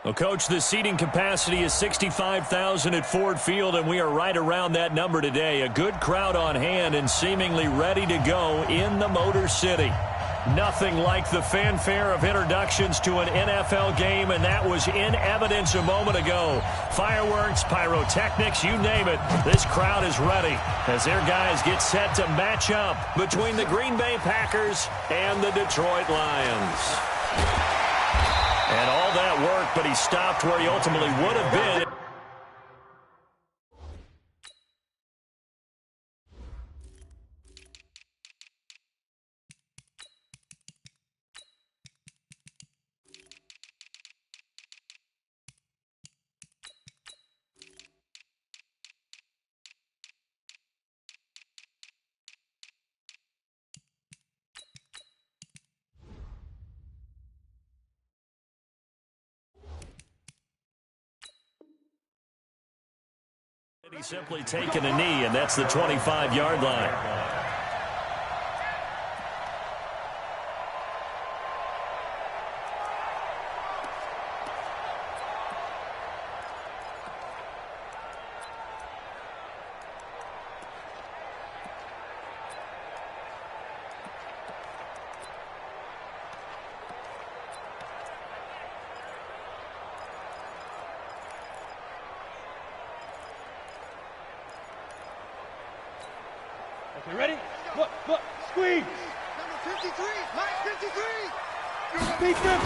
Well, Coach, the seating capacity is 65,000 at Ford Field, and we are right around that number today. A good crowd on hand and seemingly ready to go in the Motor City. Nothing like the fanfare of introductions to an NFL game, and that was in evidence a moment ago. Fireworks, pyrotechnics, you name it. This crowd is ready as their guys get set to match up between the Green Bay Packers and the Detroit Lions. And all that worked, but he stopped where he ultimately would have been. He's simply taken a knee, and that's the 25-yard line. Okay, ready? Look, squeeze. Number 53, line 53. Big grip.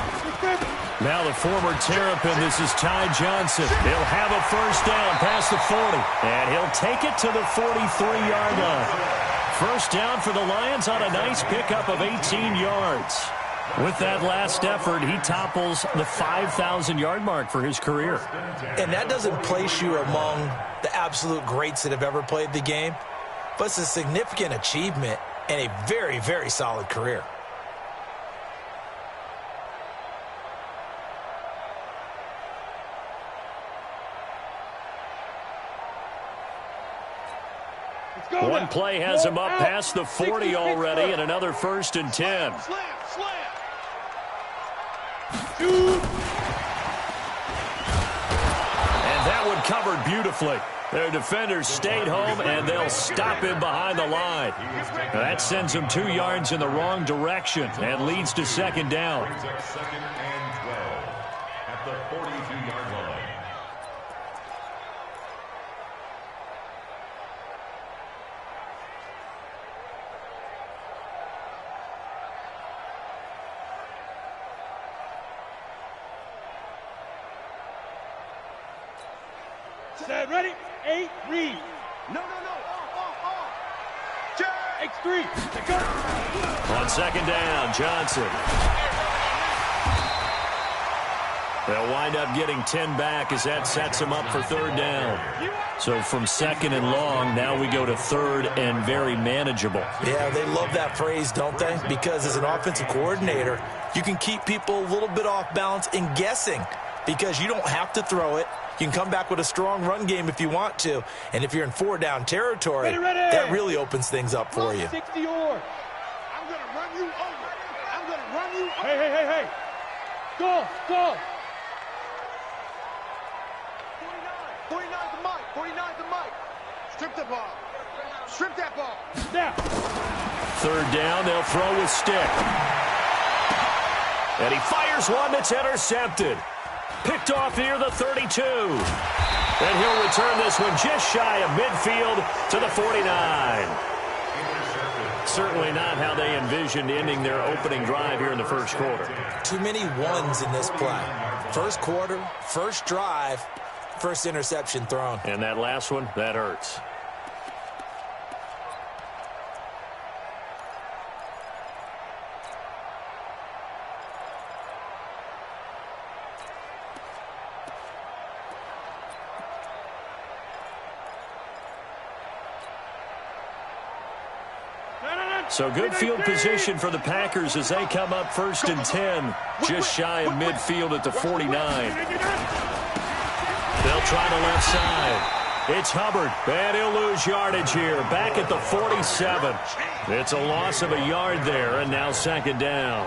Now the former Terrapin, this is Ty Johnson. He'll have a first down past the 40, and he'll take it to the 43-yard line. First down for the Lions on a nice pickup of 18 yards. With that last effort, he topples the 5,000-yard mark for his career. And that doesn't place you among the absolute greats that have ever played the game, but it's a significant achievement and a very, very solid career. One play has him up past the 40 already, and another 1st and 10. Slam. And that one covered beautifully. Their defenders stayed home, and they'll stop him behind the line. Now that sends him 2 yards in the wrong direction and leads to second down. Second and 12 at the 42-yard line. Set, ready? 8, read. No. X3. Go. On second down, Johnson. They'll wind up getting 10 back as that sets them up for third down. So from second and long, now we go to third and very manageable. Yeah, they love that phrase, don't they? Because as an offensive coordinator, you can keep people a little bit off balance and guessing because you don't have to throw it. You can come back with a strong run game if you want to. And if you're in 4-down territory, ready. that really opens things up for you. 60 yours. I'm going to run you over. Hey. Go. 49 the mic. Strip the ball. Strip that ball. Now. Third down, they'll throw with stick. And he fires one that's intercepted. Picked off near the 32. And he'll return this one just shy of midfield to the 49. Certainly not how they envisioned ending their opening drive here in the first quarter. Too many ones in this play. First quarter, first drive, first interception thrown. And that last one, that hurts. So good field position for the Packers as they come up 1st and 10, just shy of midfield at the 49. They'll try the left side. It's Hubbard, and he'll lose yardage here, back at the 47. It's a loss of a yard there, and now second down.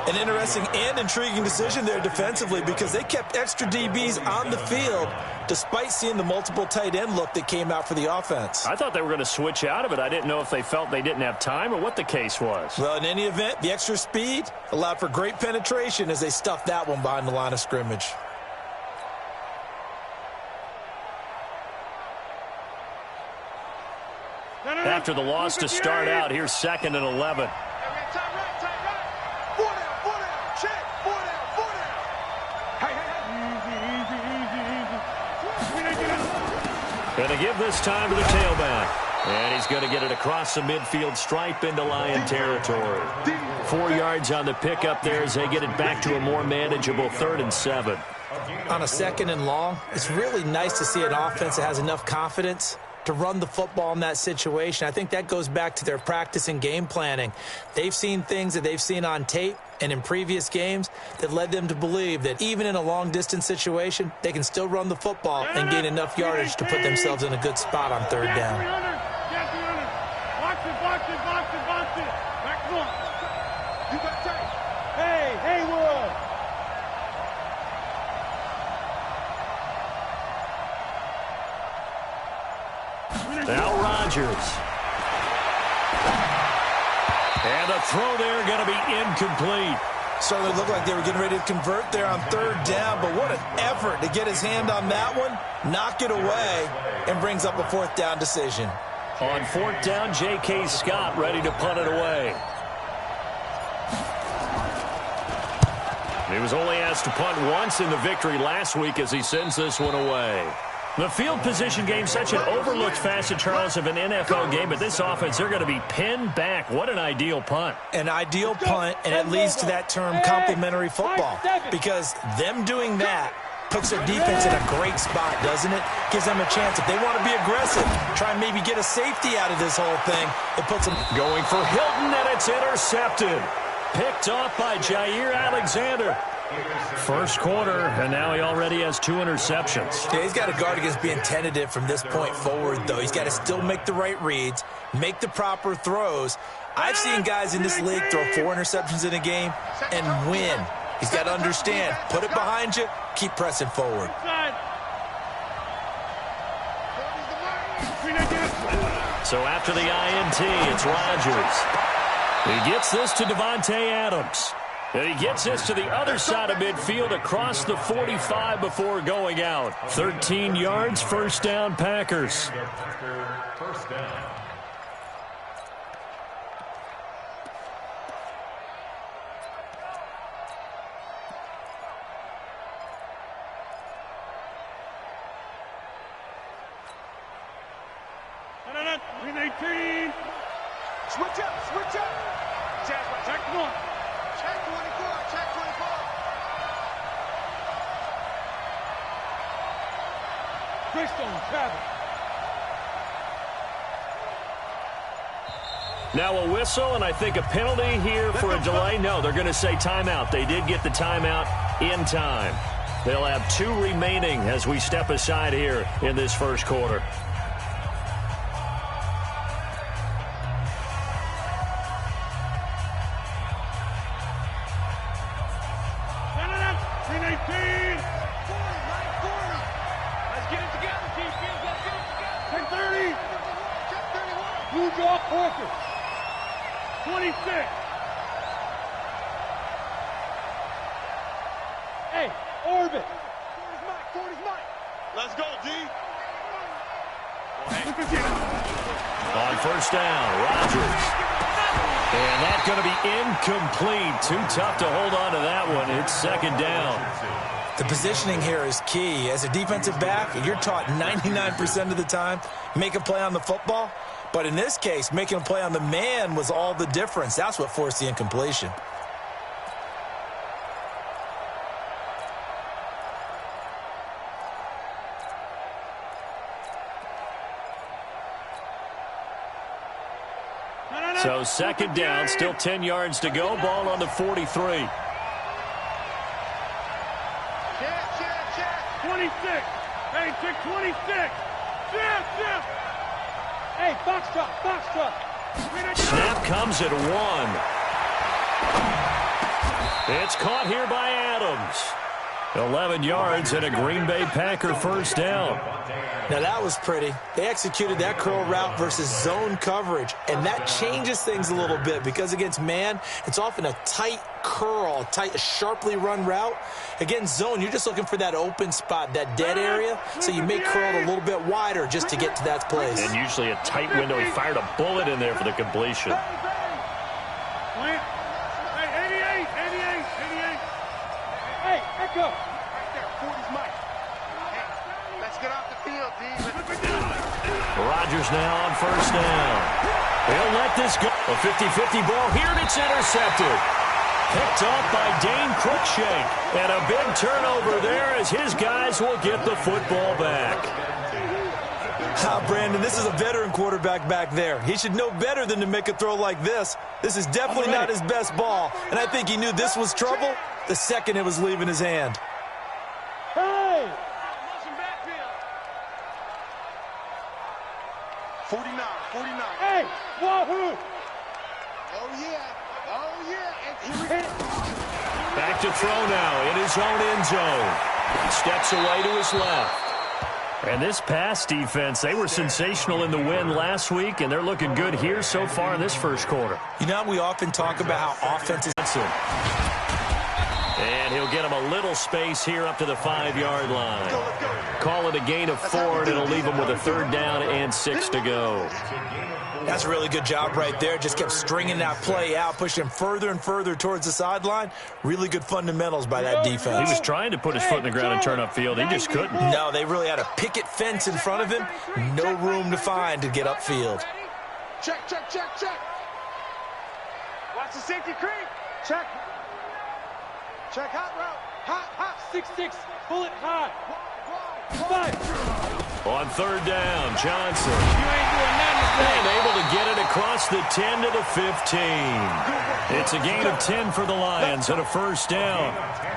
An interesting and intriguing decision there defensively because they kept extra DBs on the field despite seeing the multiple tight end look that came out for the offense. I thought they were going to switch out of it. I didn't know if they felt they didn't have time or what the case was. Well, in any event, the extra speed allowed for great penetration as they stuffed that one behind the line of scrimmage. After the loss to start out, here's 2nd and 11. Going to give this time to the tailback. And he's going to get it across the midfield stripe into Lion territory. 4 yards on the pickup there as they get it back to a more manageable 3rd and 7. On a 2nd and long, it's really nice to see an offense that has enough confidence to run the football in that situation. I think that goes back to their practice and game planning. They've seen things that they've seen on tape and in previous games that led them to believe that even in a long-distance situation, they can still run the football and gain enough yardage to put themselves in a good spot on third down. Box it. Back one. You got tight. Hey, Haywood. Now Rodgers. And the throw there going to be incomplete. Certainly looked like they were getting ready to convert there on third down, but what an effort to get his hand on that one, knock it away, and brings up a fourth down decision. On fourth down, J.K. Scott ready to punt it away. He was only asked to punt once in the victory last week as he sends this one away. The field position game, such an overlooked facet, Charles, of an NFL game, but this offense, they're going to be pinned back. What an ideal punt. An ideal punt, and it leads to that term complementary football, because them doing that puts their defense in a great spot, doesn't it? Gives them a chance. If they want to be aggressive, try and maybe get a safety out of this whole thing, it puts them going for Hilton, and it's intercepted. Picked off by Jair Alexander. First quarter, and now he already has 2 interceptions. Yeah, he's got to guard against being tentative from this point forward, though. He's got to still make the right reads, make the proper throws. I've seen guys in this league throw 4 interceptions in a game and win. He's got to understand, put it behind you, keep pressing forward. So after the INT, it's Rodgers. He gets this to Devontae Adams. And he gets this to the other side of midfield across the 45 before going out. 13 yards, first down, Packers. First down. Green 18. Switch up. Check one. Check 24. Check 24. Christian Travis. Now a whistle, and I think a penalty here for a delay. No, they're going to say timeout. They did get the timeout in time. They'll have 2 remaining as we step aside here in this first quarter. Parker. 26. Hey, Orbit. 40's Mike. Let's go, D. On first down, Rodgers. And that's going to be incomplete. Too tough to hold on to that one. It's second down. The positioning here is key. As a defensive back, you're taught 99% of the time, make a play on the football. But in this case, making a play on the man was all the difference. That's what forced the incompletion. So second down, still 10 yards to go. Ball on the 43. Check. 26. Hey, check 26. Check. Hey, box truck. Snap comes at 1. It's caught here by Adams. 11 yards and a Green Bay Packer first down. Now that was pretty. They executed that curl route versus zone coverage, and that changes things a little bit because against man, it's often a tight curl, a sharply run route. Against zone, you're just looking for that open spot, that dead area, so you may curl it a little bit wider just to get to that place. And usually a tight window. He fired a bullet in there for the completion. Hey, 88. Hey, Echo. Right there, 40's Mike. Hey, let's get off the field, D. Rodgers now on first down. He'll let this go. A 50-50 ball here, and it's intercepted. Picked off by Dane Cruikshank. And a big turnover there as his guys will get the football back. Brandon, this is a veteran quarterback back there. He should know better than to make a throw like this. This is definitely not his best ball, and I think he knew this was trouble the second it was leaving his hand. Hey! 49. Hey! Wahoo! Oh, yeah. And here we go. Back to throw now in his own end zone. Steps away to his left. And this pass defense, they were sensational in the win last week, and they're looking good here so far in this first quarter. You know, we often talk about how offenses... And he'll get him a little space here up to the 5-yard line. Call it a gain of 4, and it'll leave him with a 3rd down and 6 to go. That's a really good job right there. Just kept stringing that play out, pushing him further and further towards the sideline. Really good fundamentals by that defense. He was trying to put his foot in the ground and turn upfield. He just couldn't. No, they really had a picket fence in front of him. No room to find to get upfield. Check. Watch the safety creep. Check hot route. Hot. 6-6. Pull it high. 5. On 3rd down, Johnson. You ain't doing nothing today. And able to get it across the 10 to the 15. It's a gain of 10 for the Lions and a 1st down.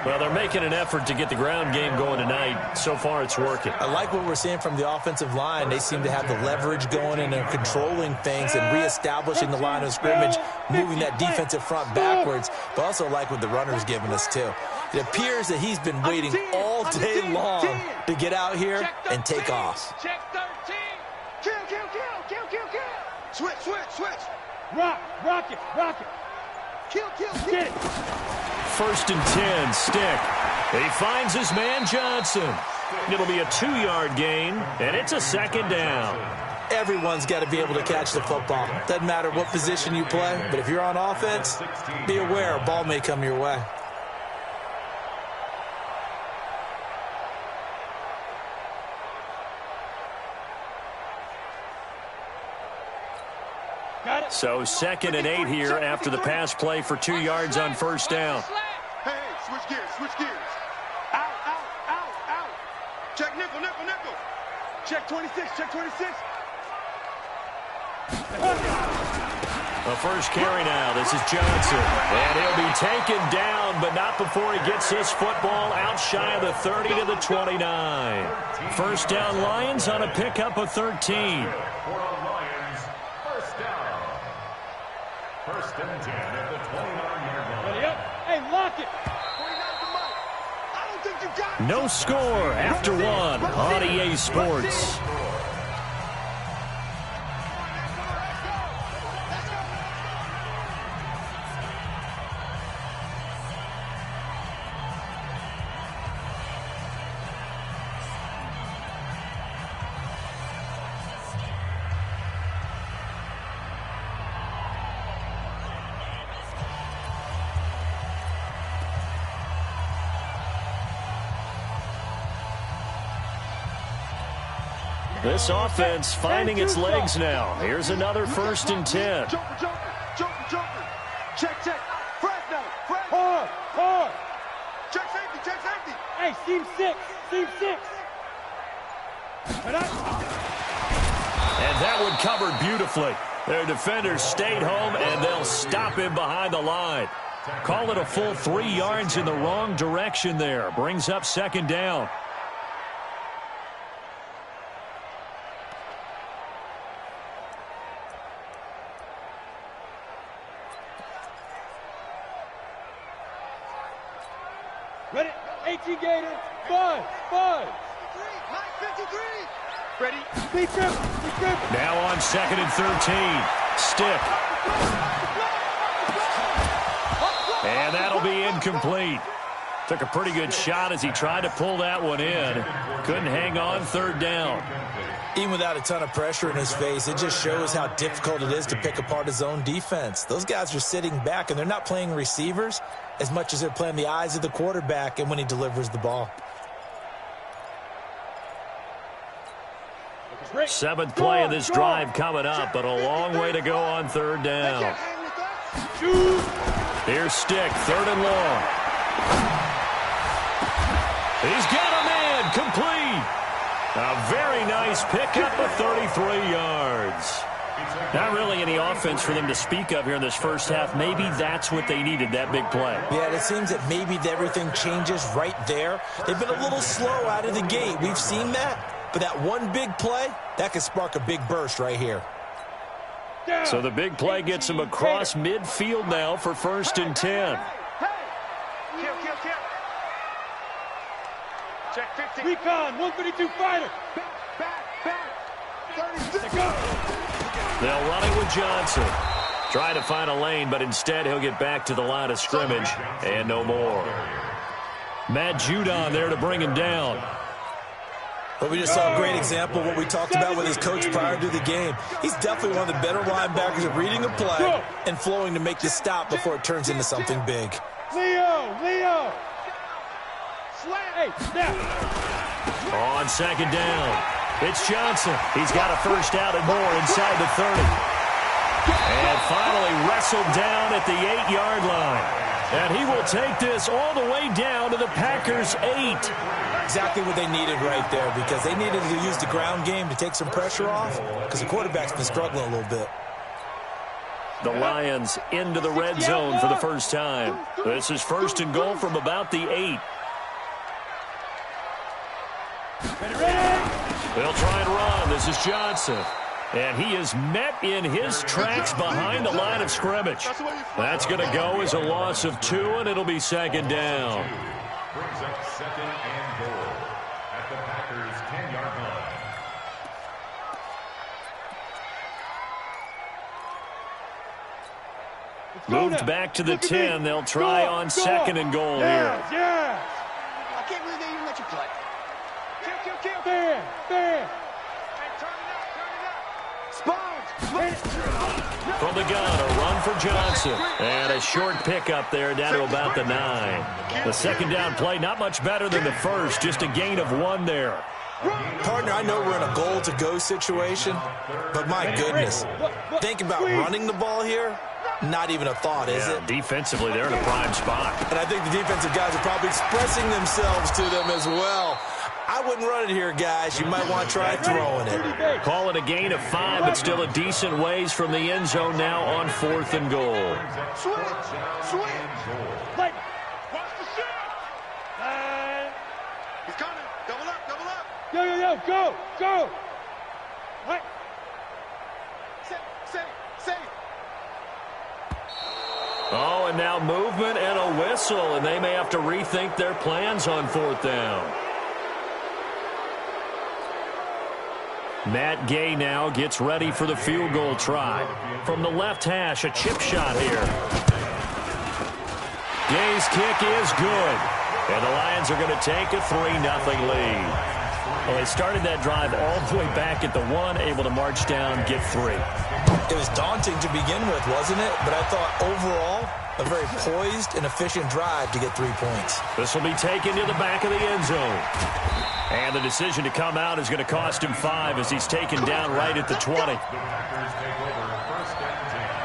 Well, they're making an effort to get the ground game going tonight. So far, it's working. I like what we're seeing from the offensive line. They seem to have the leverage going and they're controlling things and reestablishing the line of scrimmage, moving that defensive front backwards, but also like what the runner's giving us, too. It appears that he's been waiting all day long to get out here and take off. Check 13. Kill. Switch. Rock it. Kill. Get it. 1st and 10, Stick. He finds his man Johnson. It'll be a 2-yard gain, and it's a 2nd down. Everyone's got to be able to catch the football. Doesn't matter what position you play, but if you're on offense, be aware a ball may come your way. So 2nd and 8 here after the pass play for 2 yards on 1st down. Hey, switch gears. Out. Check nickel. Check 26. The first carry now. This is Johnson. And he'll be taken down, but not before he gets this football out shy of the 30 to the 29. 1st down Lions on a pickup of 13. First and 10 at the 29-yard line. Ready up. Hey, lock it. No score after 1 on EA Sports. This offense finding its legs now. Here's another 1st and 10. Jumper. Check. Fresno. Hard. Check safety. Hey, seam 6. And that one covered beautifully. Their defenders stayed home, and they'll stop him behind the line. Call it a full 3 yards in the wrong direction there. Brings up 2nd down. Ready? 18 Gator. 5. 53. Ready? Be trip. Now on 2nd and 13. Stick. And that'll be incomplete. Took a pretty good shot as he tried to pull that one in. Couldn't hang on 3rd down. Even without a ton of pressure in his face, it just shows how difficult it is to pick apart his own defense. Those guys are sitting back, and they're not playing receivers as much as they're playing the eyes of the quarterback and when he delivers the ball. 7th play of this drive coming up, but a long way to go on 3rd down. Here's Stick, 3rd and long. He's got a man, complete. A very nice pickup of 33 yards. Not really any offense for them to speak of here in this first half. Maybe that's what they needed, that big play. Yeah, it seems that maybe everything changes right there. They've been a little slow out of the gate. We've seen that. But that one big play, that could spark a big burst right here. So the big play gets him across midfield now for 1st and 10. Kill. Check 50. Recon, 132 fighter. Back. 36. They'll run it with Johnson. Try to find a lane, but instead he'll get back to the line of scrimmage and no more. Matt Judon there to bring him down. But we just saw a great example of what we talked about with his coach prior to the game. He's definitely one of the better linebackers at reading a play and flowing to make the stop before it turns into something big. Leo. Hey, snap. On 2nd down, it's Johnson. He's got a first out and more inside the 30. And finally wrestled down at the 8-yard line. And he will take this all the way down to the Packers' 8. Exactly what they needed right there, because they needed to use the ground game to take some pressure off, because the quarterback's been struggling a little bit. The Lions into the red zone for the first time. This is 1st and goal from about the 8. They'll try and run. This is Johnson. And he is met in his tracks behind the line of scrimmage. That's going to go as a loss of 2, and it'll be 2nd down. Brings up 2nd and goal at the Packers' 10-yard line. Moved back to the 10. They'll try on 2nd and goal here. Yeah. I can't believe they even let you play. Kill. Fair. Hey, turn it up. Sponge. From the gun, a run for Johnson. And a short pickup there down to about the 9. The 2nd down play, not much better than the first, just a gain of 1 there. Partner, I know we're in a goal-to-go situation, but my goodness, think about running the ball here. Not even a thought, is it? Defensively, they're in a prime spot. And I think the defensive guys are probably expressing themselves to them as well. I wouldn't run it here, guys. You might want to try throwing it. Call it a gain of 5, but still a decent ways from the end zone now on 4th and goal. Swing. Like, Watch the shot. He's coming. Double up. Go. Right. Safe. Oh, and now movement and a whistle, and they may have to rethink their plans on 4th down. Matt Gay now gets ready for the field goal try. From the left hash, a chip shot here. Gay's kick is good. And the Lions are going to take a 3-0 lead. Well, they started that drive all the way back at the 1, able to march down, get 3. It was daunting to begin with, wasn't it? But I thought overall, a very poised and efficient drive to get 3 points. This will be taken to the back of the end zone. And the decision to come out is going to cost him 5 as he's taken down right at the 20. The Packers take over 1st and 10.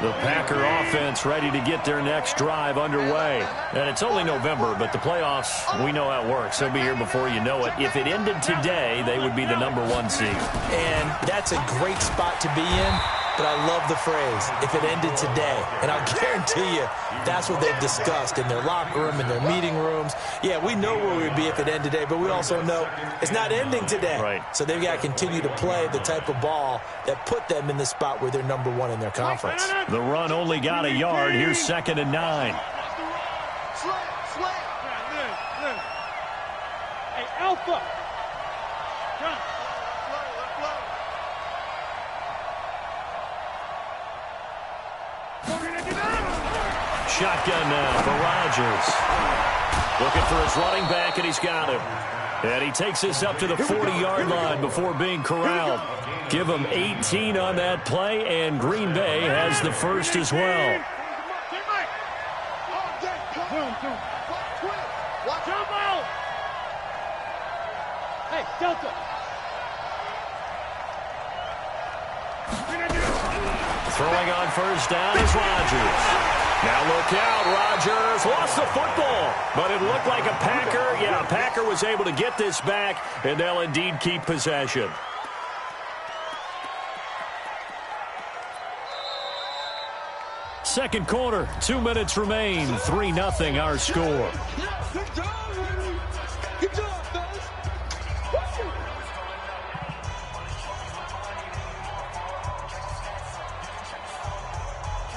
The Packer offense ready to get their next drive underway. And it's only November, but the playoffs, we know how it works. They'll be here before you know it. If it ended today, they would be the #1 seed. And that's a great spot to be in. But I love the phrase, if it ended today. And I'll guarantee you, that's what they've discussed in their locker room, in their meeting rooms. Yeah, we know where we'd be if it ended today, but we also know it's not ending today. Right. So they've got to continue to play the type of ball that put them in the spot where they're #1 in their conference. The run only got a yard. Here's 2nd and 9. Slam. Hey, Alpha. John. Shotgun now for Rodgers. Looking for his running back, and he's got him. And he takes this up to the 40-yard line before being corralled. Give him 18 on that play, and Green Bay has the first as well. Watch out! Hey, Delta. Throwing on 1st down is Rodgers. Now look out, Rodgers lost the football, but it looked like a Packer. Yeah, a Packer was able to get this back, and they'll indeed keep possession. Second quarter, 2 minutes remain, 3-0 our score. Good job, fellas.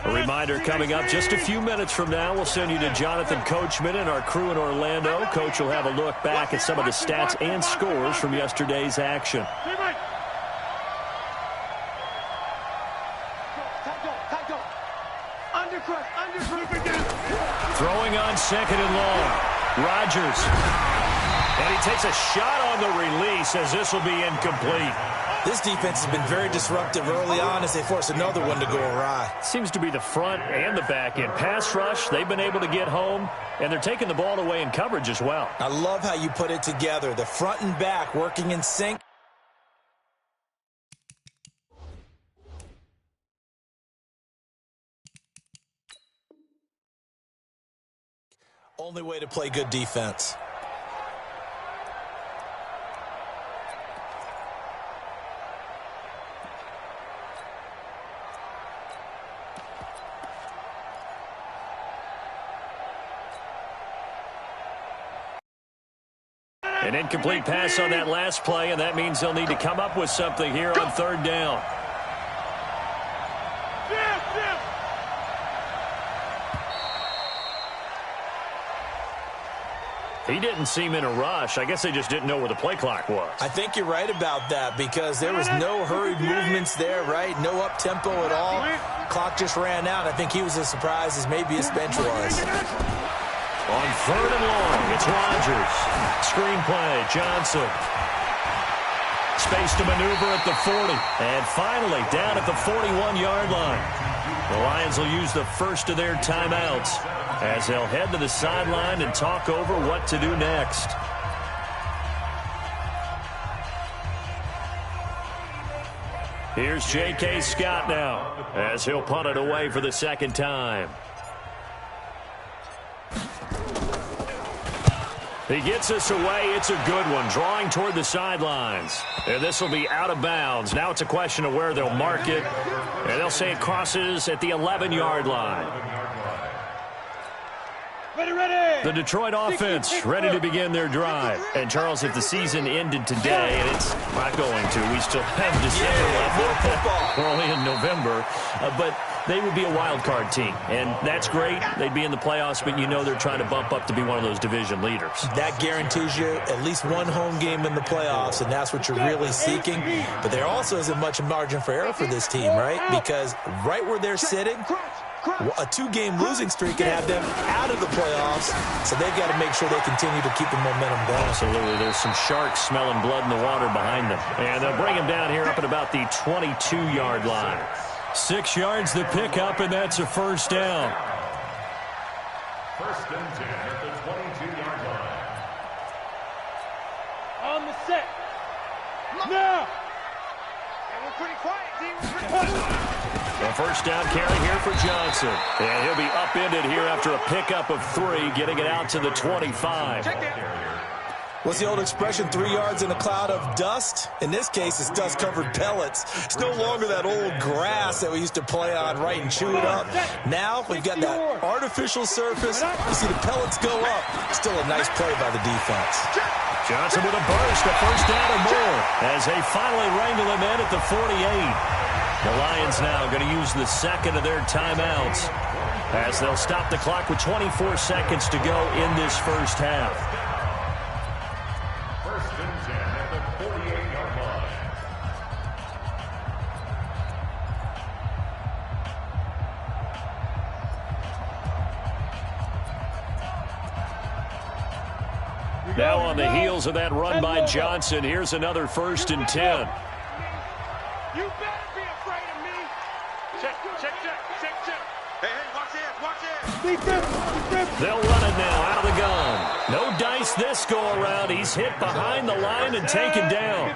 A reminder coming up just a few minutes from now, we'll send you to Jonathan Coachman and our crew in Orlando. Coach will have a look back at some of the stats and scores from yesterday's action. Throwing on second and long. Rodgers. And he takes a shot on the release as this will be incomplete. This defense has been very disruptive early on as they force another one to go awry. Seems to be the front and the back end. Pass rush, they've been able to get home, and they're taking the ball away in coverage as well. I love how you put it together. The front and back working in sync. Only way to play good defense. An incomplete pass on that last play, and that means they'll need to come up with something here on third down. He didn't seem in a rush. I guess they just didn't know where the play clock was. I think you're right about that because there was no hurried movements there, right? No up-tempo at all. Clock just ran out. I think he was as surprised as maybe his bench was. On third and long, it's Rodgers. Screen play, Johnson. Space to maneuver at the 40. And finally, down at the 41-yard line. The Lions will use the first of their timeouts as they'll head to the sideline and talk over what to do next. Here's J.K. Scott now as he'll punt it away for the second time. He gets us away. It's a good one, drawing toward the sidelines. And this will be out of bounds. Now it's a question of where they'll mark it. And they'll say it crosses at the 11-yard line. The Detroit offense ready to begin their drive. And, Charles, if the season ended today, and it's not going to, we still have December left. We're only in November. But they would be a wild card team, and that's great. They'd be in the playoffs, but you know they're trying to bump up to be one of those division leaders. That guarantees you at least one home game in the playoffs, and that's what you're really seeking. But there also isn't much margin for error for this team, right? Because right where they're sitting, a two-game losing streak can have them out of the playoffs, so they've got to make sure they continue to keep the momentum going. Absolutely. There's some sharks smelling blood in the water behind them. And they'll bring him down here up at about the 22-yard line. 6 yards the pickup, and that's a first down. First and 10 at the 22-yard line. On the set. Now. And we're pretty quiet, team. We're pretty quiet. A first down carry here for Johnson. And he'll be upended here after a pickup of 3, getting it out to the 25. Check down. What's the old expression, 3 yards in a cloud of dust? In this case, it's dust-covered pellets. It's no longer that old grass that we used to play on, right, and chew it up. Now we've got that artificial surface. You see the pellets go up. Still a nice play by the defense. Johnson with a burst, a first down or more, as they finally wrangle him in at the 48. The Lions now going to use the second of their timeouts as they'll stop the clock with 24 seconds to go in this first half. First and 10 at the 48-yard line. Now on the heels of that run by Johnson, here's another first and 10. You better be afraid of me. Check. Hey, watch this. Defense. They'll run it now out of the gun. No dice this go-around. He's hit behind the line and taken down.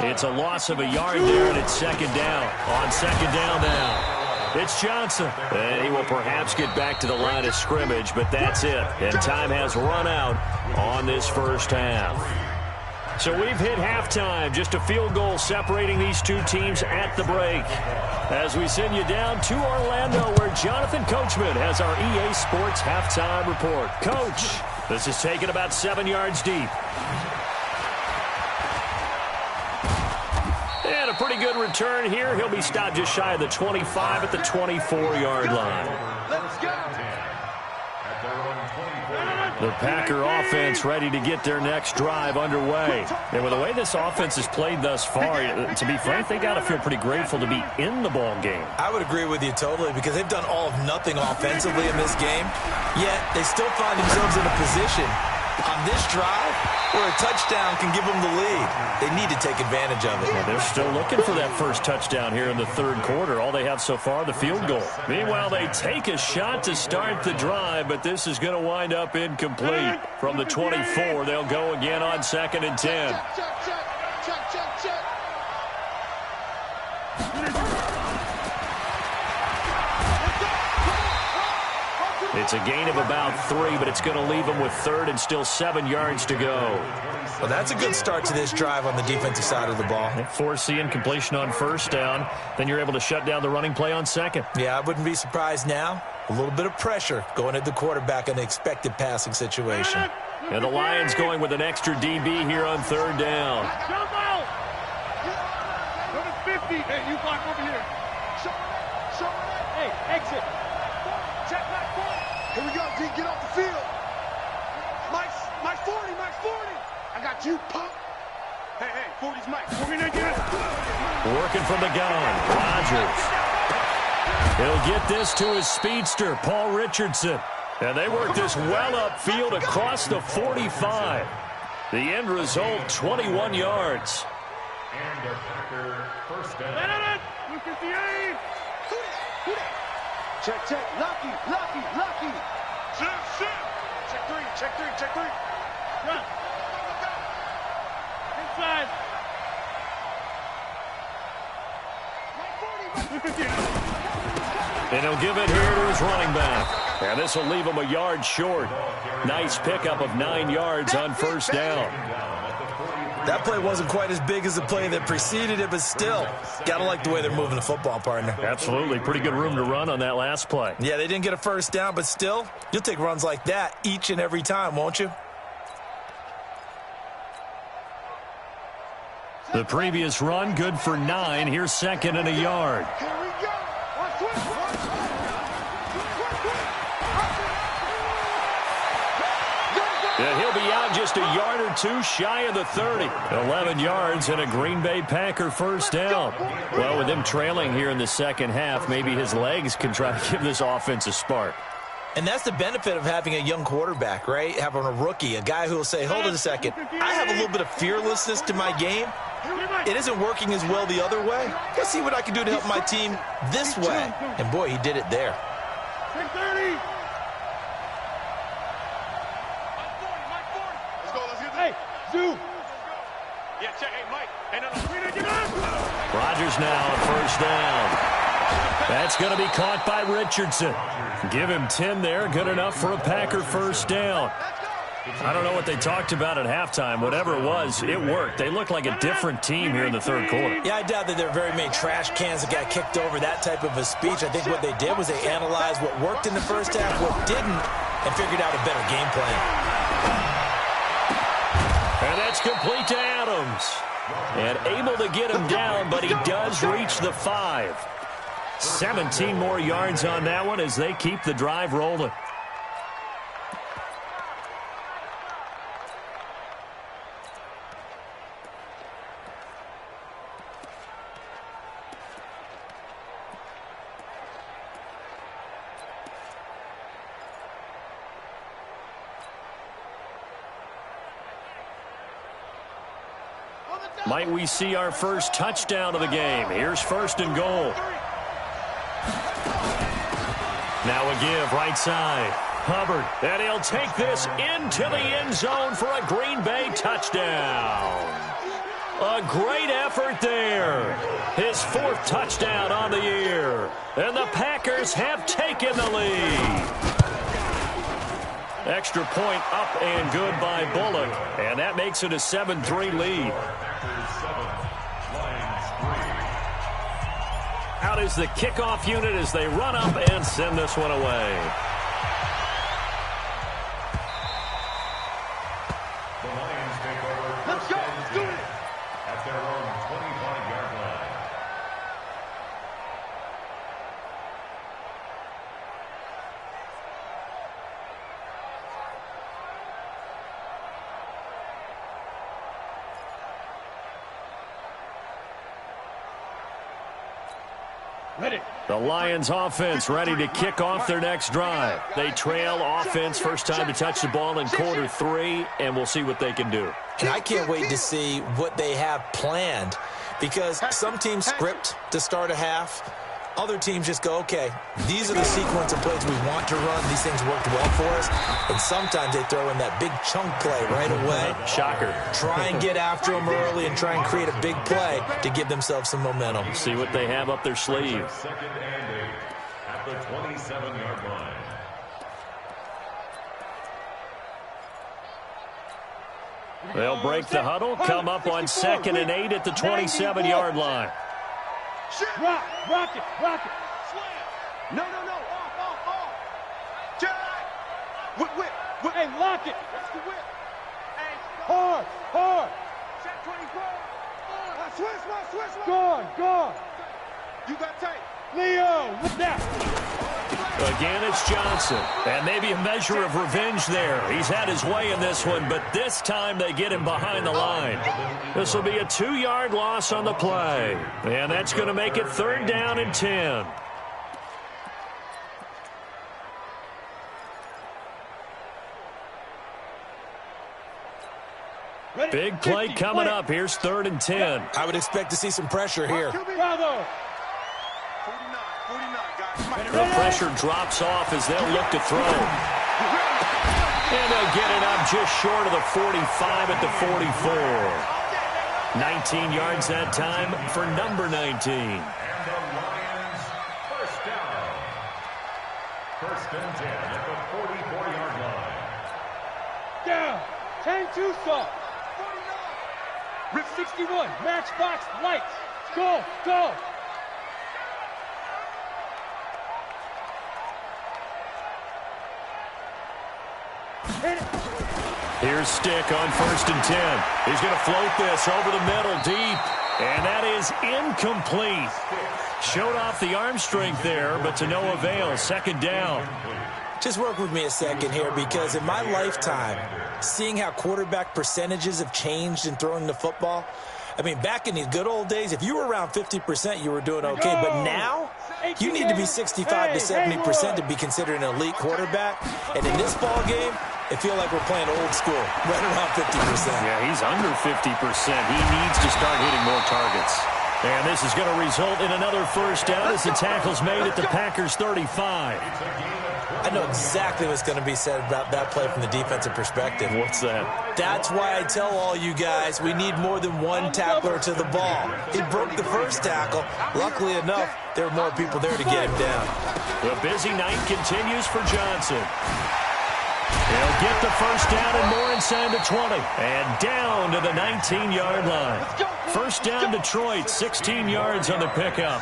It's a loss of a yard there, and it's second down. On second down now. It's Johnson. And he will perhaps get back to the line of scrimmage, but that's it. And time has run out on this first half. So we've hit halftime. Just a field goal separating these two teams at the break. As we send you down to Orlando, where Jonathan Coachman has our EA Sports halftime report. Coach, this is taken about 7 yards deep. And a pretty good return here. He'll be stopped just shy of the 25 at the 24-yard line. Let's go. The Packer offense ready to get their next drive underway. And with the way this offense has played thus far, to be frank, they got to feel pretty grateful to be in the ball game. I would agree with you totally because they've done all of nothing offensively in this game, yet they still find themselves in a position on this drive where a touchdown can give them the lead. They need to take advantage of it. Well, they're still looking for that first touchdown here in the third quarter. All they have so far, the field goal. Meanwhile, they take a shot to start the drive, but this is going to wind up incomplete. From the 24, they'll go again on 2nd and 10. Check, check, check, check. It's a gain of about 3, but it's going to leave them with 3rd and still 7 yards to go. Well, that's a good start to this drive on the defensive side of the ball. Foreseeing completion on first down, then you're able to shut down the running play on 2nd. Yeah, I wouldn't be surprised now. A little bit of pressure going at the quarterback in the expected passing situation. And the Lions going with an extra DB here on 3rd down. Jump out! Number 50. Hey, you block over here. Show it. Hey, exit. Check back. Here we go, D. Get off the field. Mike's 40. I got you, punk. Hey, 40's Mike. Working from the gun, Rodgers. He'll get this to his speedster, Paul Richardson. And they work this well upfield across the 45. The end result, 21 yards. And the Packer first down. Check. Lucky. Check three. Run. Inside. And he'll give it here to his running back. And this will leave him a yard short. Nice pickup of 9 yards on first down. That play wasn't quite as big as the play that preceded it, but still, got to like the way they're moving the football, partner. Absolutely. Pretty good room to run on that last play. Yeah, they didn't get a first down, but still, you'll take runs like that each and every time, won't you? The previous run, good for 9. Here's 2nd and a yard. Here we go. And he'll be out just a yard or 2 shy of the 30. 11 yards and a Green Bay Packer first down. Well, with him trailing here in the second half, maybe his legs can try to give this offense a spark. And that's the benefit of having a young quarterback, right? Having a rookie, a guy who will say, hold it a second, I have a little bit of fearlessness to my game. It isn't working as well the other way. Let's see what I can do to help my team this way. And, boy, he did it there. 30. Hey, Zoo. Yeah, check. Hey, Mike. Hey, no. Rodgers now on first down. That's going to be caught by Richardson. Give him 10 there. Good enough for a Packer first down. I don't know what they talked about at halftime. Whatever it was, it worked. They look like a different team here in the third quarter. Yeah, I doubt that there are very many trash cans that got kicked over that type of a speech. I think what they did was they analyzed what worked in the first half, what didn't, and figured out a better game plan. And that's complete to Adams. And able to get him down, but he does reach the 5. 17 more yards on that one as they keep the drive rolling. Might we see our first touchdown of the game? Here's 1st and goal. Now a give, right side. Hubbard, and he'll take this into the end zone for a Green Bay touchdown. A great effort there. His 4th touchdown on the year. And the Packers have taken the lead. Extra point up and good by Bullock. And that makes it a 7-3 lead. Out is the kickoff unit as they run up and send this one away. The Lions take over. Let's go. Let's do it. At their own 25-yard line. Ready. The Lions offense ready to kick off their next drive. They trail offense first time to touch the ball in quarter 3, and we'll see what they can do. And I can't wait to see what they have planned, because some teams script to start a half. Other teams just go, okay, these are the sequence of plays we want to run. These things worked well for us. And sometimes they throw in that big chunk play right away. Shocker. Try and get after them early and try and create a big play to give themselves some momentum. See what they have up their sleeve. 2nd and 8 at the 27-yard line. They'll break the huddle, come up on 2nd and 8 at the 27-yard line. Rock it. Slam. No. Off. Jack. Whip. Hey, lock it. That's the whip. Hey, Hard. check 24. Switch. Gone. You got tape. Leo, look that. Again, it's Johnson. And maybe a measure of revenge there. He's had his way in this one, but this time they get him behind the line. This will be a 2-yard loss on the play. And that's going to make it 3rd down and 10. Big play coming up. Here's 3rd and 10. I would expect to see some pressure here. Bravo. 49, guys. The pressure drops off as they'll look to throw. And they'll get it up just short of the 45 at the 44. 19 yards that time for number 19. And the Lions first down. 1st and 10 at the 44-yard line. Down. 10-2 soft. 49. Rip 61. Matchbox lights. Go. Hit it. Here's Stick on 1st and 10. He's going to float this over the middle deep. And that is incomplete. Showed off the arm strength there, but to no avail. 2nd down. Just work with me a second here, because in my lifetime, seeing how quarterback percentages have changed in throwing the football, I mean, back in the good old days, if you were around 50%, you were doing okay. But now, you need to be 65 to 70% to be considered an elite quarterback. And in this ball game, I feel like we're playing old school, right around 50%. Yeah, he's under 50%. He needs to start hitting more targets. And this is going to result in another 1st down as the tackle's made at the Packers' 35. I know exactly what's going to be said about that play from the defensive perspective. What's that? That's why I tell all you guys we need more than one tackler to the ball. He broke the first tackle. Luckily enough, there were more people there to get him down. The busy night continues for Johnson. He'll get the 1st down and more inside the 20. And down to the 19-yard line. 1st down Detroit, 16 yards on the pickup.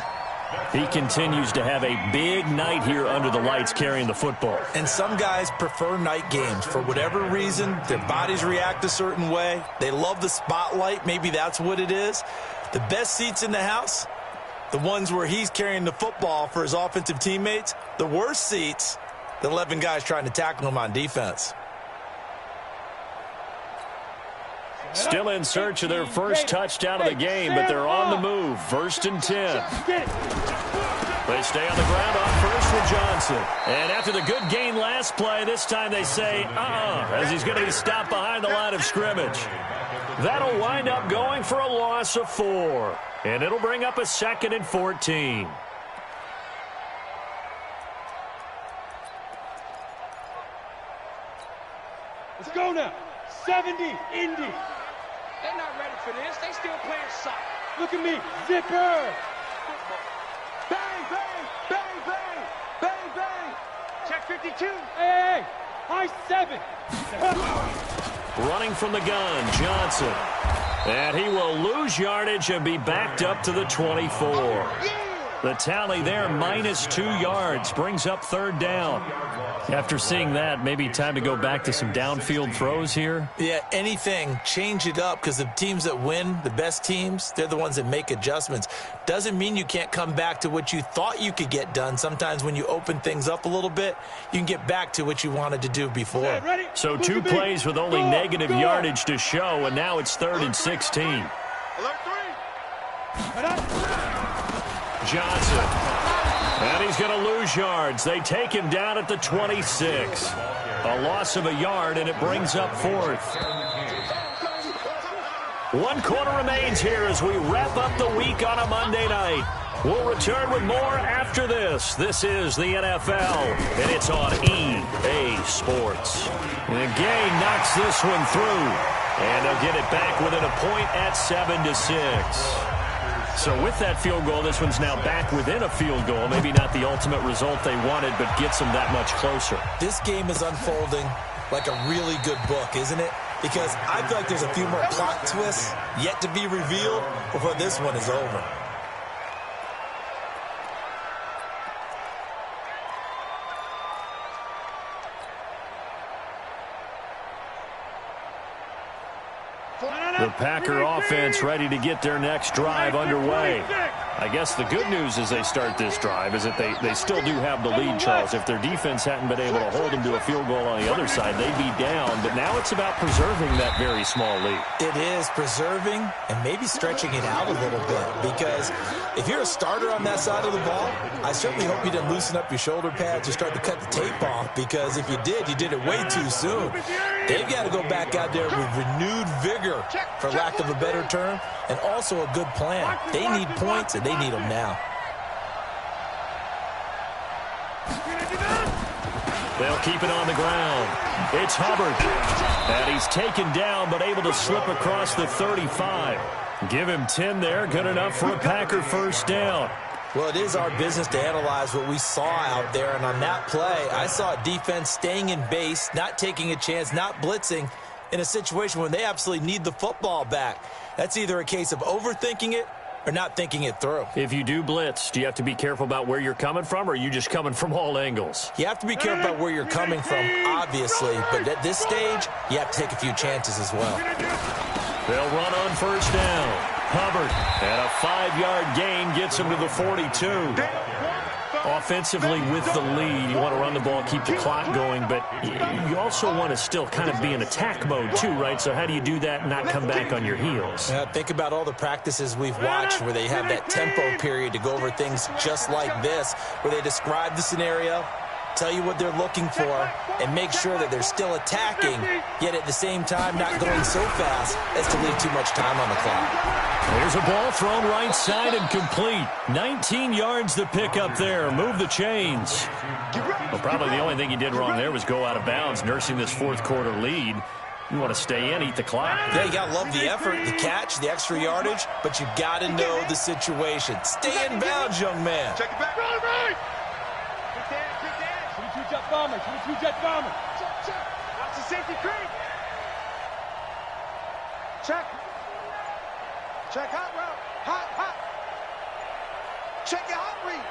He continues to have a big night here under the lights carrying the football. And some guys prefer night games. For whatever reason, their bodies react a certain way. They love the spotlight. Maybe that's what it is. The best seats in the house, the ones where he's carrying the football for his offensive teammates. The worst seats, the 11 guys trying to tackle him on defense. Still in search of their first touchdown of the game, but they're on the move. 1st and 10. They stay on the ground on 1st with Johnson. And after the good gain last play, this time they say, as he's going to be stopped behind the line of scrimmage. That'll wind up going for a loss of 4. And it'll bring up a 2nd and 14. Let's go now. 70, Indy. They're not ready confidence. They still playing soft. Look at me. Zipper. Bang, bang, bang, bang, bang, bang. Check 52. Hey, high 7. Running from the gun, Johnson. And he will lose yardage and be backed up to the 24. The tally there, -2 yards, brings up 3rd down. After seeing that, maybe time to go back to some downfield throws here. Yeah, anything. Change it up, because the teams that win, the best teams, they're the ones that make adjustments. Doesn't mean you can't come back to what you thought you could get done. Sometimes when you open things up a little bit, you can get back to what you wanted to do before. So 2 plays with only negative yardage to show, and now it's 3rd and 16. Alert 3. Johnson. And he's going to lose yards. They take him down at the 26. A loss of a yard, and it brings up 4th. 1 quarter remains here as we wrap up the week on a Monday night. We'll return with more after this. This is the NFL, and it's on EA Sports. And Gay knocks this one through, and they'll get it back within a point at 7-6. So with that field goal, this one's now back within a field goal. Maybe not the ultimate result they wanted, but gets them that much closer. This game is unfolding like a really good book, isn't it? Because I feel like there's a few more plot twists yet to be revealed before this one is over. The Packer offense ready to get their next drive underway. I guess the good news as they start this drive is that they still do have the lead, Charles. If their defense hadn't been able to hold them to a field goal on the other side, they'd be down. But now it's about preserving that very small lead. It is preserving and maybe stretching it out a little bit, because if you're a starter on that side of the ball, I certainly hope you didn't loosen up your shoulder pads or start to cut the tape off, because if you did it way too soon. They've got to go back out there with renewed vigor, for lack of a better term, and also a good plan. They need points, and they need them now. They'll keep it on the ground. It's Hubbard. And he's taken down, but able to slip across the 35. Give him 10 there. Good enough for a Packer first down. Well, it is our business to analyze what we saw out there, and on that play, I saw a defense staying in base, not taking a chance, not blitzing, in a situation when they absolutely need the football back. That's either a case of overthinking it or not thinking it through. If you do blitz, do you have to be careful about where you're coming from, or are you just coming from all angles? You have to be careful about where you're coming from, obviously, but at this stage, you have to take a few chances as well. They'll run on first down. Hubbard, and a 5-yard gain gets him to the 42. Offensively with the lead, you want to run the ball, keep the clock going, but you also want to still kind of be in attack mode too, right? So how do you do that and not come back on your heels? Think about all the practices we've watched where they have that tempo period to go over things just like this, where they describe the scenario, tell you what they're looking for, and make sure that they're still attacking, yet at the same time not going so fast as to leave too much time on the clock. There's a ball thrown right side and complete. 19 yards to pick up there. Move the chains. Well, probably the only thing he did wrong there was go out of bounds, nursing this fourth quarter lead. You want to stay in, eat the clock. Yeah, you got to love the effort, the catch, the extra yardage, but you got to know the situation. Stay in bounds, young man. Check it back. Right. Kick that. 22 jet bomber. 22 jet bomber. Check. Watch the safety creep. Check. Check hot route. Hot. Check your hot read.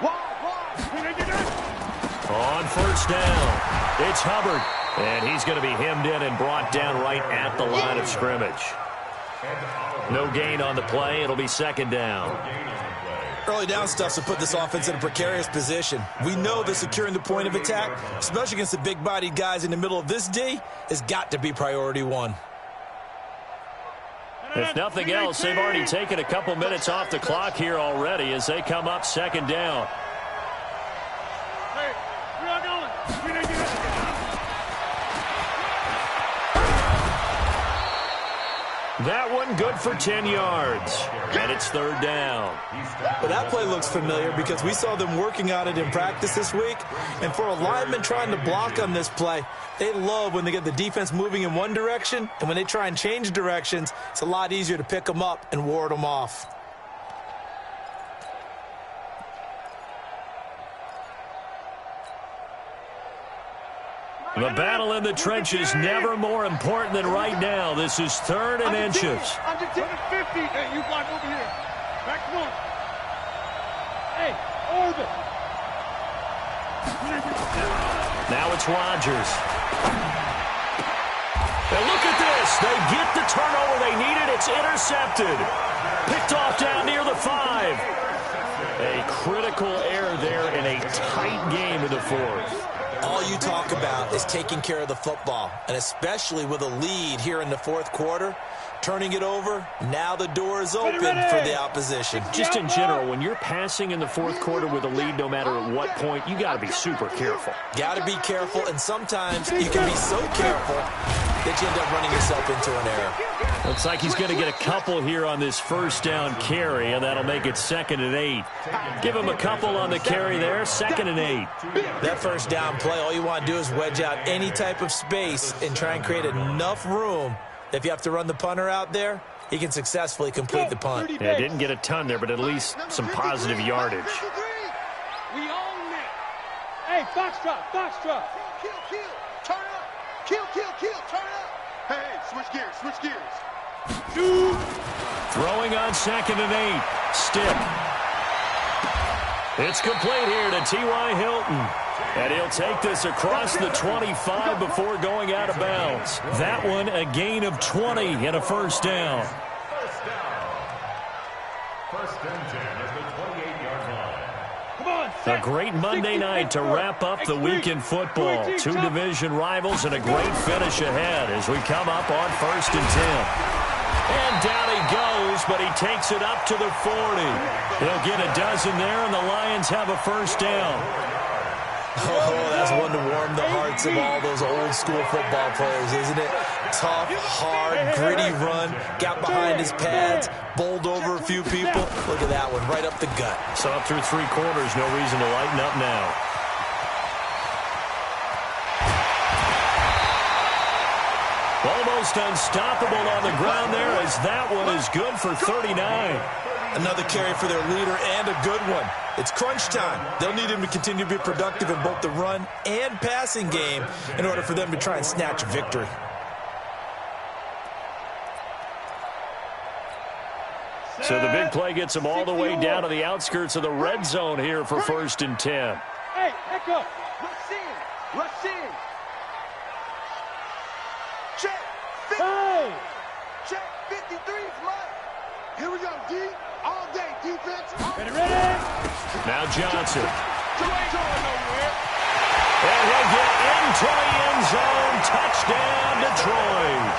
Wide. On first down, it's Hubbard. And he's going to be hemmed in and brought down right at the line of scrimmage. No gain on the play. It'll be second down. Early down stuff to put this offense in a precarious position. We know that securing the point of attack, especially against the big-bodied guys in the middle of this D, has got to be priority one. If nothing else, they've already taken a couple minutes off the clock here already as they come up second down. Hey, we're not going. That one good for 10 yards. And it's third down. Well, that play looks familiar because we saw them working on it in practice this week. And for a lineman trying to block on this play, they love when they get the defense moving in one direction. And when they try and change directions, it's a lot easier to pick them up and ward them off. The battle in the trenches never more important than right now. This is third and inches. I'm just taking 50. Hey, you block over here. Back one. Hey, orbit. Now it's Rodgers. And look at this. They get the turnover they needed. It's intercepted. Picked off down near the 5. A critical error there in a tight game in the fourth. All you talk about is taking care of the football, and especially with a lead here in the fourth quarter, turning it over, now the door is open for the opposition. Just in general, when you're passing in the fourth quarter with a lead, no matter at what point, you got to be super careful. Got to be careful, and sometimes you can be so careful that you end up running yourself into an error. Looks like he's going to get a couple here on this first down carry, and that'll make it 2nd and 8. Give him a couple on the carry there, 2nd and 8. That first down play, all you want to do is wedge out any type of space and try and create enough room. If you have to run the punter out there, he can successfully complete the punt. Yeah, didn't get a ton there, but at least some positive yardage. We own it. Hey, foxtrot, foxtrot. Kill, turn up. Kill, turn up. Hey, switch gears. Throwing on 2nd and 8. Stick. It's complete here to T.Y. Hilton. And he'll take this across the 25 before going out of bounds. That one a gain of 20 and a first down. First and 10 at the 28-yard line. Come on, A great Monday night to wrap up the week in football. Two division rivals and a great finish ahead as we come up on 1st and 10. And down he goes, but he takes it up to the 40. He'll get a dozen there, and the Lions have a first down. Oh, that's one to warm the hearts of all those old school football players, isn't it? Tough, hard, gritty run, got behind his pads, bowled over a few people. Look at that one, right up the gut. So up through 3 quarters, no reason to lighten up now. Almost unstoppable on the ground there as that one is good for 39. Another carry for their leader and a good one. It's crunch time. They'll need him to continue to be productive in both the run and passing game in order for them to try and snatch a victory. So the big play gets them all the way down to the outskirts of the red zone here for 1st and 10. Hey, echo. Rush in. Check. Hey. Check 53 is mine. Here we go, D. All day defense. Ready. Now Johnson. You ain't going nowhere. And he'll get into the end zone. Touchdown, Detroit.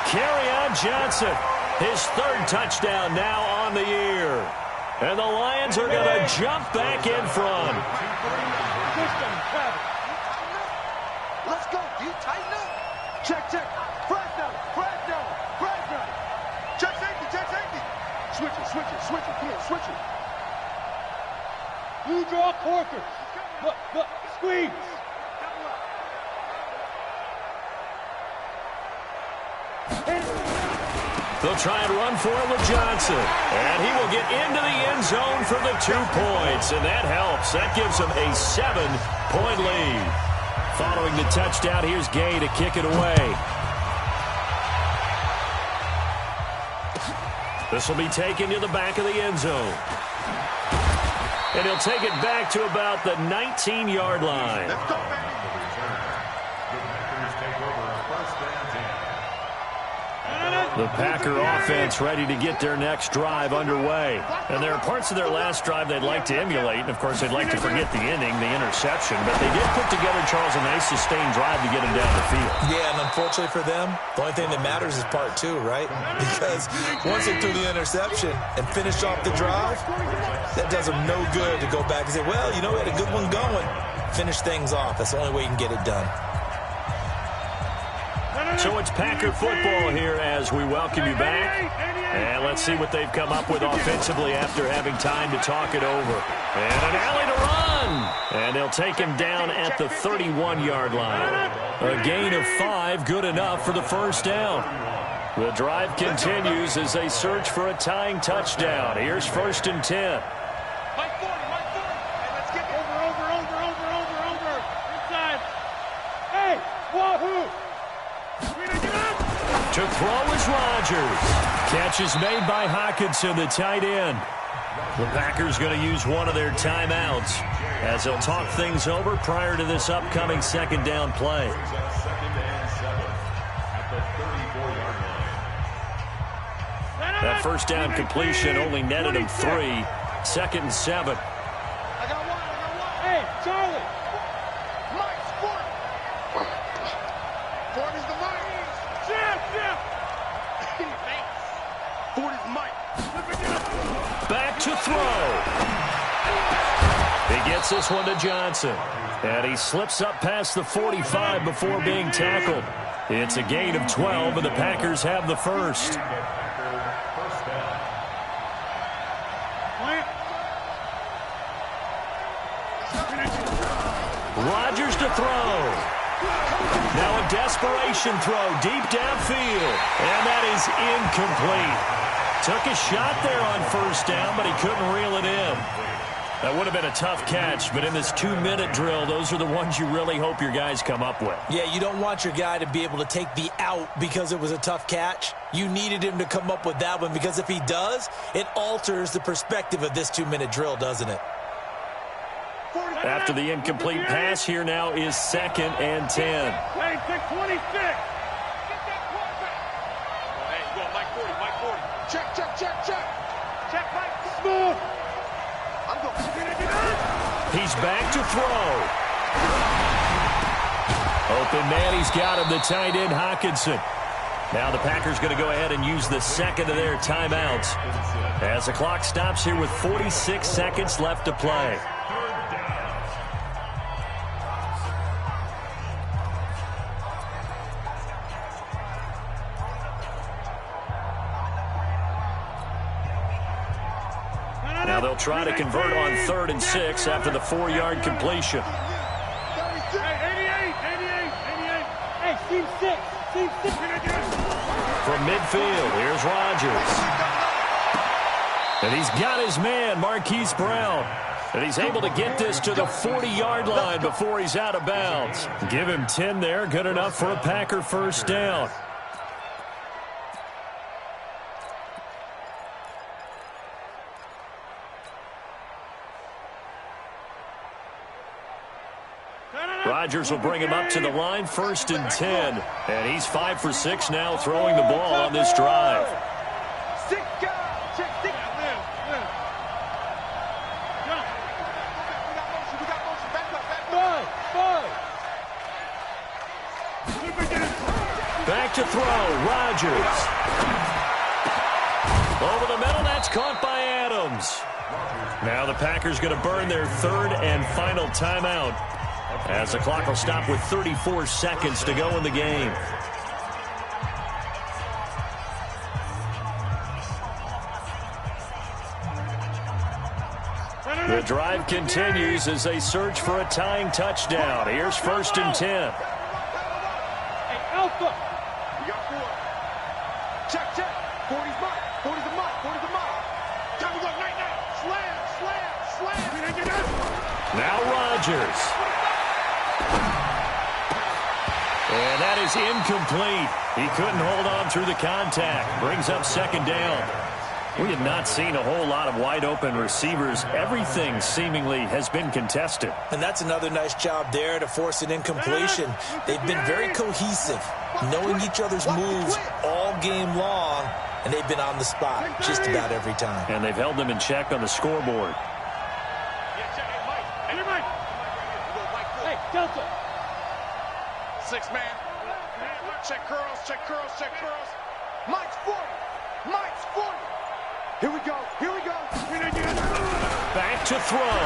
Kerryon Johnson, his 3rd touchdown now on the year. And the Lions are going to jump back in front. Let's go, D. Tighten up. Check. Flag down. Check safety. Switch it. Come on, switch it. You draw corker. Look, squeeze. They'll try and run for it with Johnson. And he will get into the end zone for the 2 points. And that helps. That gives them a 7-point lead. Following the touchdown, here's Gay to kick it away. This will be taken to the back of the end zone. And he'll take it back to about the 19-yard line. Let's go, baby. The Packers take over 1st and 10. The Packer offense ready to get their next drive underway. And there are parts of their last drive they'd like to emulate. And, of course, they'd like to forget the inning, the interception. But they did put together, Charles, a nice sustained drive to get them down the field. Yeah, and unfortunately for them, the only thing that matters is part 2, right? Because once they threw the interception and finished off the drive, that does them no good to go back and say, well, you know, we had a good one going. Finish things off. That's the only way you can get it done. So it's Packer football here as we welcome you back. And let's see what they've come up with offensively after having time to talk it over. And an alley to run. And they'll take him down at the 31-yard line. A gain of 5, good enough for the first down. The drive continues as they search for a tying touchdown. Here's 1st and 10. Mike 40, Mike 40. Hey, let's get over. Inside. Hey, wahoo. To throw is Rodgers. Catch is made by Hockenson, the tight end. The Packers going to use one of their timeouts as they'll talk things over prior to this upcoming second down play. That first down completion only netted him 3. 2nd and 7. I got one. Hey, Charlie. Mike's 40. 40's the Mike. Jeff. 40's Mike. Back to throw. He gets this one to Johnson. And he slips up past the 45 before being tackled. It's a gain of 12, and the Packers have the first. Rodgers to throw. Now a desperation throw deep downfield. And that is incomplete. Took a shot there on first down, but he couldn't reel it in. That would have been a tough catch, but in this 2-minute drill, those are the ones you really hope your guys come up with. Yeah, you don't want your guy to be able to take the out because it was a tough catch. You needed him to come up with that one because if he does, it alters the perspective of this 2-minute drill, doesn't it? After the incomplete pass, here now is 2nd and 10. Hey, 626. Get that quarterback. Hey, go, Mike 40. Check. Check, Mike. Smooth. I'm going. He's back to throw. Open man, he's got him, the tight end, Hockenson. Now the Packers going to go ahead and use the second of their timeouts as the clock stops here with 46 seconds left to play. Now they'll try to convert on 3rd and 6 after the 4-yard completion. Hey, 88. Hey, team 6. From midfield, here's Rodgers. And he's got his man, Marquise Brown. And he's able to get this to the 40-yard line before he's out of bounds. Give him 10 there, good enough for a Packer first down. Rodgers will bring him up to the line, 1st and 10. And he's 5 for 6 now throwing the ball on this drive. Back to throw, Rodgers. Over the middle, that's caught by Adams. Now the Packers going to burn their 3rd and final timeout, as the clock will stop with 34 seconds to go in the game. The drive continues as they search for a tying touchdown. Here's 1st and 10. Hey, Alpha. We got 4. Check. 40's Mike. 40's a Mike. Time to go. Night. Slam. Now Rodgers. And that is incomplete. He couldn't hold on through the contact. Brings up 2nd down. We have not seen a whole lot of wide-open receivers. Everything seemingly has been contested. And that's another nice job there to force an incompletion. They've been very cohesive, knowing each other's moves all game long, and they've been on the spot just about every time. And they've held them in check on the scoreboard. Hey, Delta. 6 man. Check curls. Mike's 40. Here we go. Back to throw.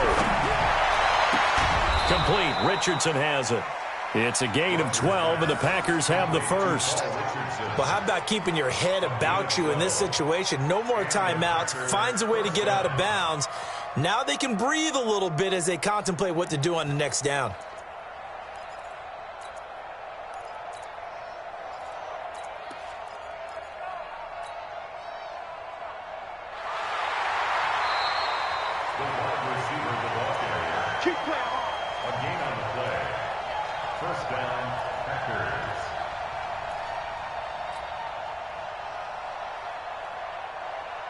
Complete. Richardson has it. It's a gain of 12, and the Packers have the first. Well, how about keeping your head about you in this situation? No more timeouts. Finds a way to get out of bounds. Now they can breathe a little bit as they contemplate what to do on the next down. Keep playing. A gain on the play. First down, Packers.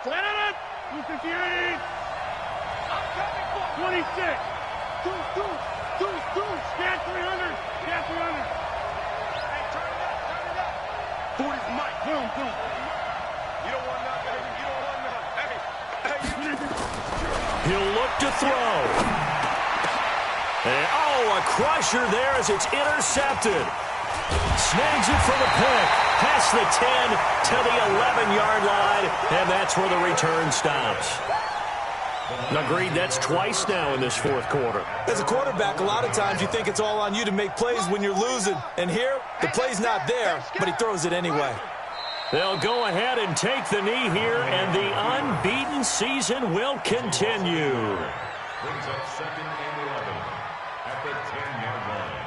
Flat on it. 258. I'm coming for 26. Two. Scan 300. Scan 300. Hey, turn it up. 40's Mike. Boom. You don't want none, baby. You don't want none. Hey. He'll look to throw. And, a crusher there as it's intercepted. Snags it for the pick. Past the 10 to the 11-yard line, and that's where the return stops. Agreed, that's twice now in this fourth quarter. As a quarterback, a lot of times you think it's all on you to make plays when you're losing. And here, the play's not there, but he throws it anyway. They'll go ahead and take the knee here, and the unbeaten season will continue. Brings up second and 11 at the 10-yard line.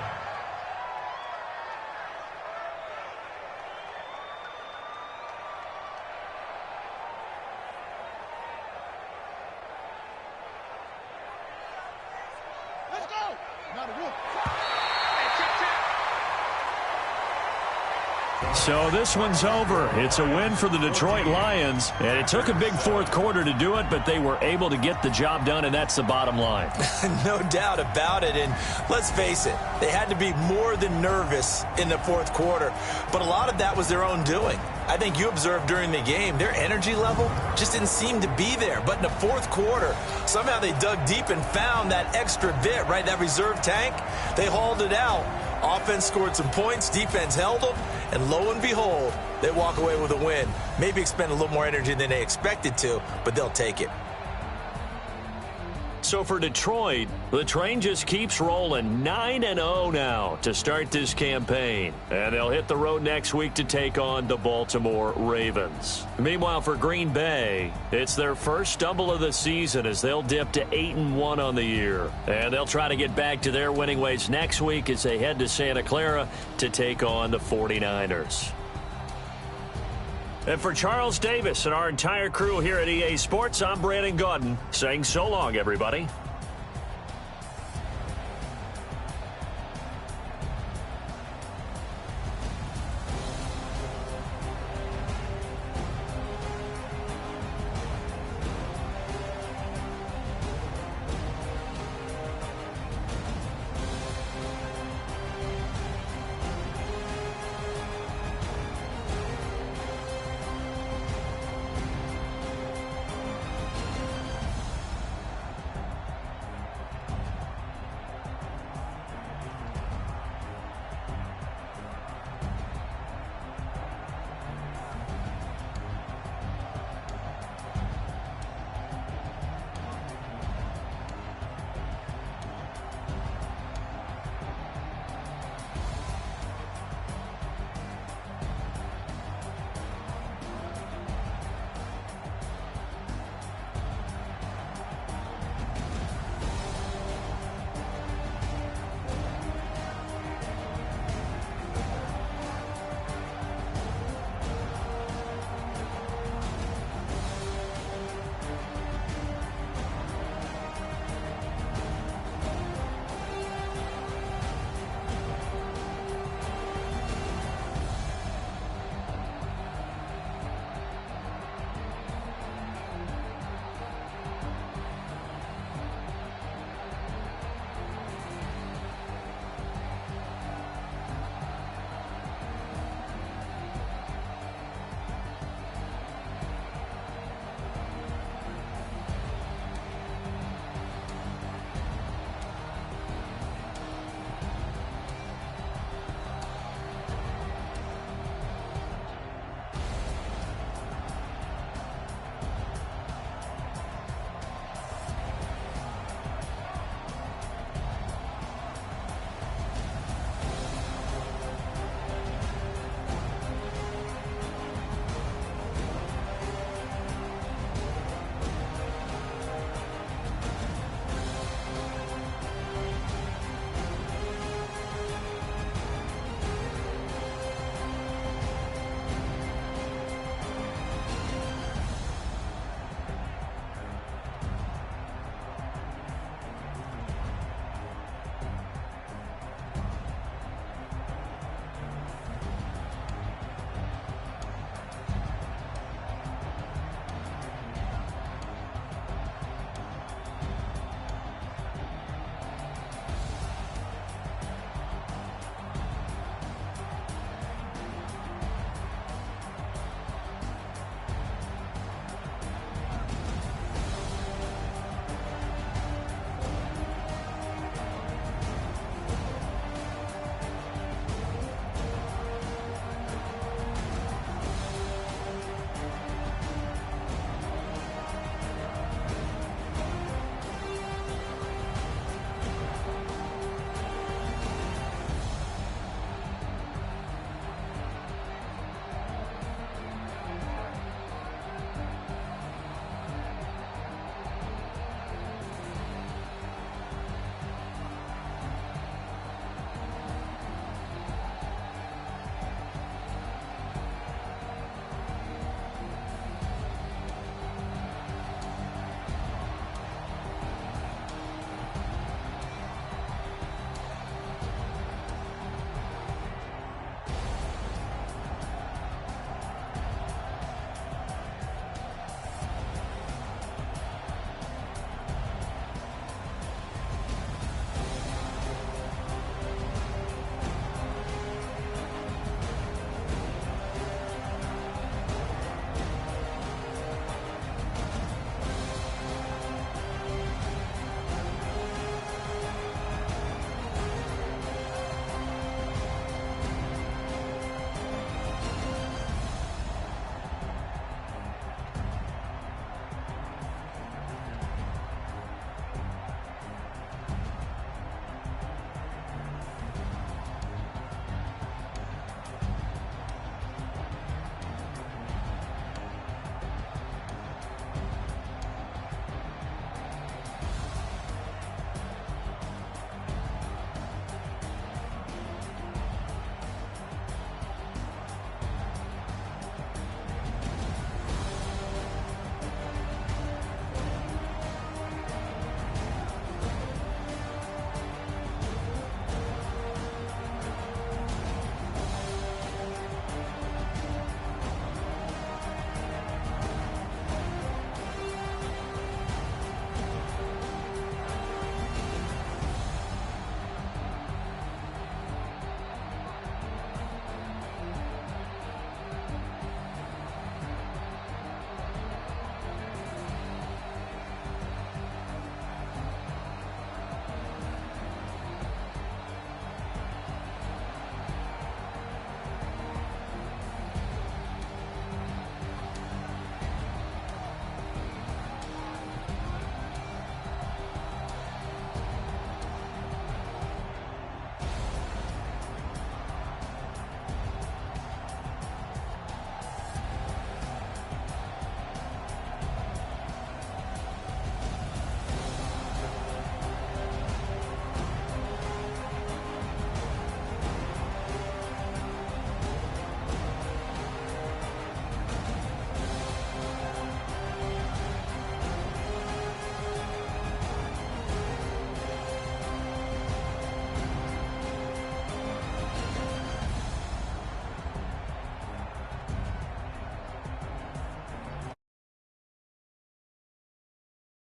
Let's go. Not a roof. So this one's over. It's a win for the Detroit Lions, and it took a big fourth quarter to do it, but they were able to get the job done, and that's the bottom line. No doubt about it, and let's face it, they had to be more than nervous in the fourth quarter, but a lot of that was their own doing. I think you observed during the game, their energy level just didn't seem to be there, but in the fourth quarter, somehow they dug deep and found that extra bit, right, that reserve tank. They hauled it out. Offense scored some points, defense held them, and lo and behold, they walk away with a win. Maybe expend a little more energy than they expected to, but they'll take it. So for Detroit, the train just keeps rolling 9-0 now to start this campaign. And they'll hit the road next week to take on the Baltimore Ravens. Meanwhile, for Green Bay, it's their first stumble of the season as they'll dip to 8-1 on the year. And they'll try to get back to their winning ways next week as they head to Santa Clara to take on the 49ers. And for Charles Davis and our entire crew here at EA Sports, I'm Brandon Gaudin saying so long, everybody.